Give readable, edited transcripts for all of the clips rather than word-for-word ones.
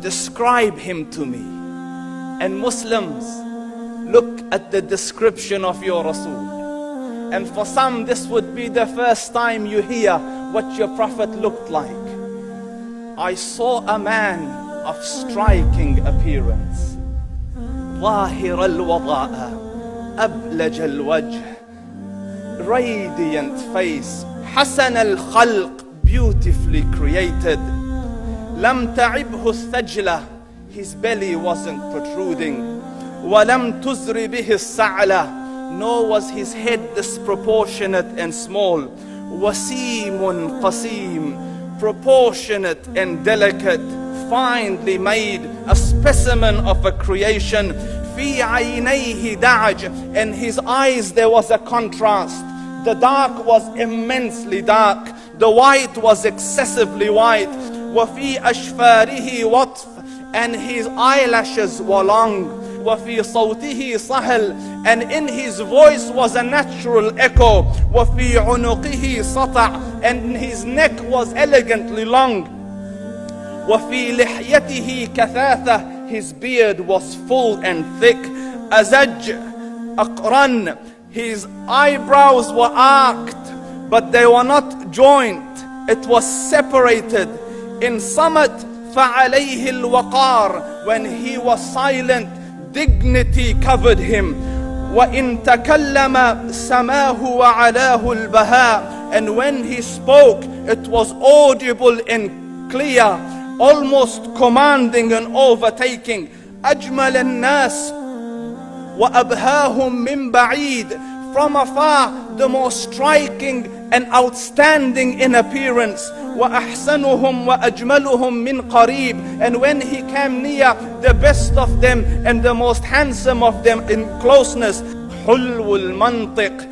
Describe him to me. And Muslims, look at the description of your Rasul. And for some, this would be the first time you hear what your Prophet looked like. I saw a man of striking appearance. ظاهر الوضاء أبلج الوجه, radiant face, حسن الخلق, beautifully created. لم تعبه الثجلة, his belly wasn't protruding. ولم تزر به السعلة, nor was his head disproportionate and small. وسيم قسيم, proportionate and delicate, finely made, a specimen of a creation. في عينيه دعج, in his eyes there was a contrast. The dark was immensely dark, the white was excessively white. وفي أشفاره وطف, and his eyelashes were long. وفي صوته صهل, and in his voice was a natural echo. وفي عنقه سطع, and his neck was elegantly long. وفي لحيته كثاثة, his beard was full and thick. أزج أقرن, his eyebrows were arched, but they were not joined. It was separated. In صمت فعليه الوقار, when he was silent, dignity covered him. وإن تكلم سماه وعلاه البهاء, and when he spoke, it was audible and clear, almost commanding and overtaking. أجمل الناس وأبهاهم من بعيد, from afar the most striking and outstanding in appearance. وأحسنهم وأجملهم من قريب, and when he came near, the best of them and the most handsome of them in closeness. حلو المنطق,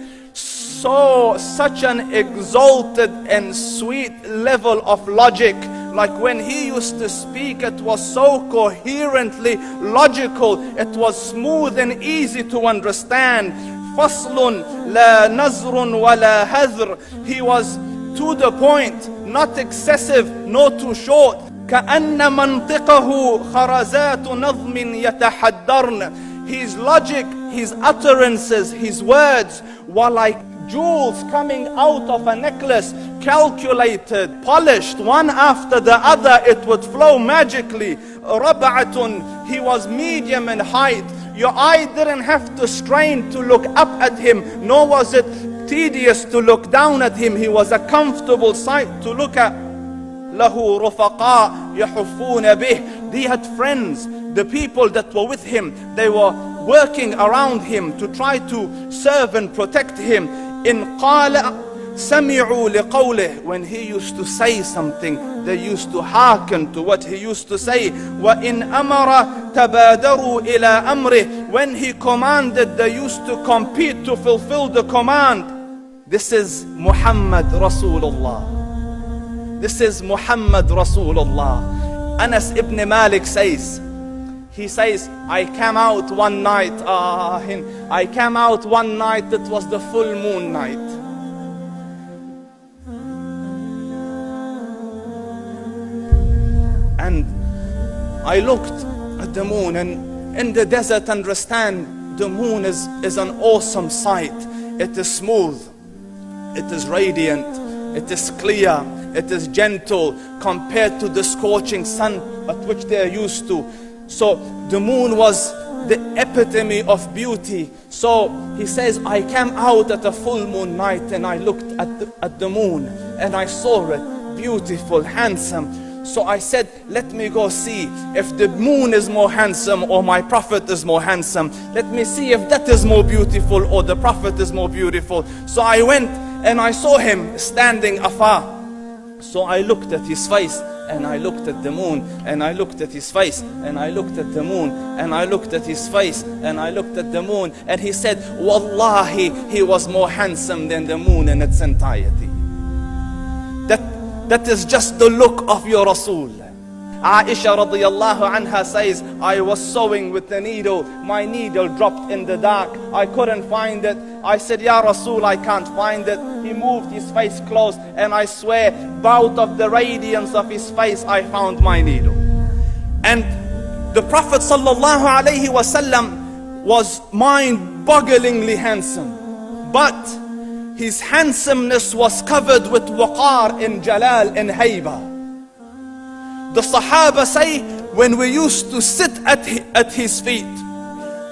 such an exalted and sweet level of logic. Like when he used to speak, it was so coherently logical, it was smooth and easy to understand. فصل لا نزر ولا هذر, he was to the point, not excessive nor too short. كأن منطقه خرزات نظم يتحدرن, his logic, his utterances, his words were like jewels coming out of a necklace, calculated, polished, one after the other, it would flow magically. ربعة, he was medium in height. Your eye didn't have to strain to look up at him, nor was it tedious to look down at him. He was a comfortable sight to look at. له رفقاء يحفون به, he had friends, the people that were with him, they were working around him to try to serve and protect him. إن قال سمعوا لقوله, when he used to say something, they used to hearken to what he used to say. وإن أمر تبادروا إلى أمره, when he commanded, they used to compete to fulfill the command. This is Muhammad Rasulullah. This is Muhammad Rasulullah. Anas ibn Malik says, he says, I came out one night, it was the full moon night. And I looked at the moon, and in the desert, understand, the moon is an awesome sight. It is smooth, it is radiant, it is clear, it is gentle compared to the scorching sun at which they are used to. So the moon was the epitome of beauty. So he says, I came out at a full moon night and I looked at the moon and I saw it beautiful, handsome. So I said, let me go see if the moon is more handsome or my Prophet is more handsome. Let me see if that is more beautiful or the Prophet is more beautiful. So I went and I saw him standing afar. So I looked at his face and I looked at the moon, and I looked at his face, and I looked at the moon, and I looked at his face, and I looked at the moon, and he said, Wallahi, he was more handsome than the moon in its entirety. That is just the look of your Rasul. Aisha radiyallahu anha says, I was sewing with the needle. My needle dropped in the dark. I couldn't find it. I said, Ya Rasul, I can't find it. He moved his face close, and I swear, out of the radiance of his face, I found my needle. And the Prophet ﷺ was mind-bogglingly handsome, but his handsomeness was covered with waqar and jalal and hayba. The Sahaba say, when we used to sit at his feet,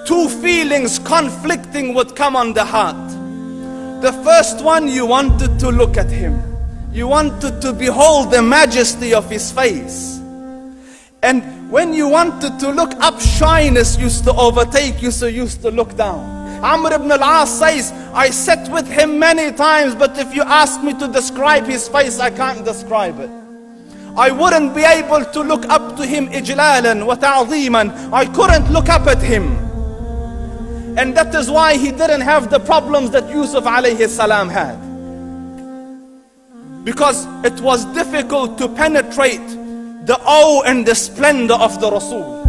two feelings conflicting would come on the heart. The first one, you wanted to look at him. You wanted to behold the majesty of his face. And when you wanted to look up, shyness used to overtake you, so you used to look down. Amr ibn al-As says, I sat with him many times, but if you ask me to describe his face, I can't describe it. I wouldn't be able to look up to him ijlalan wa ta'zeeman. I couldn't look up at him. And that is why he didn't have the problems that Yusuf alayhi salam had. Because it was difficult to penetrate the awe and the splendor of the Rasul.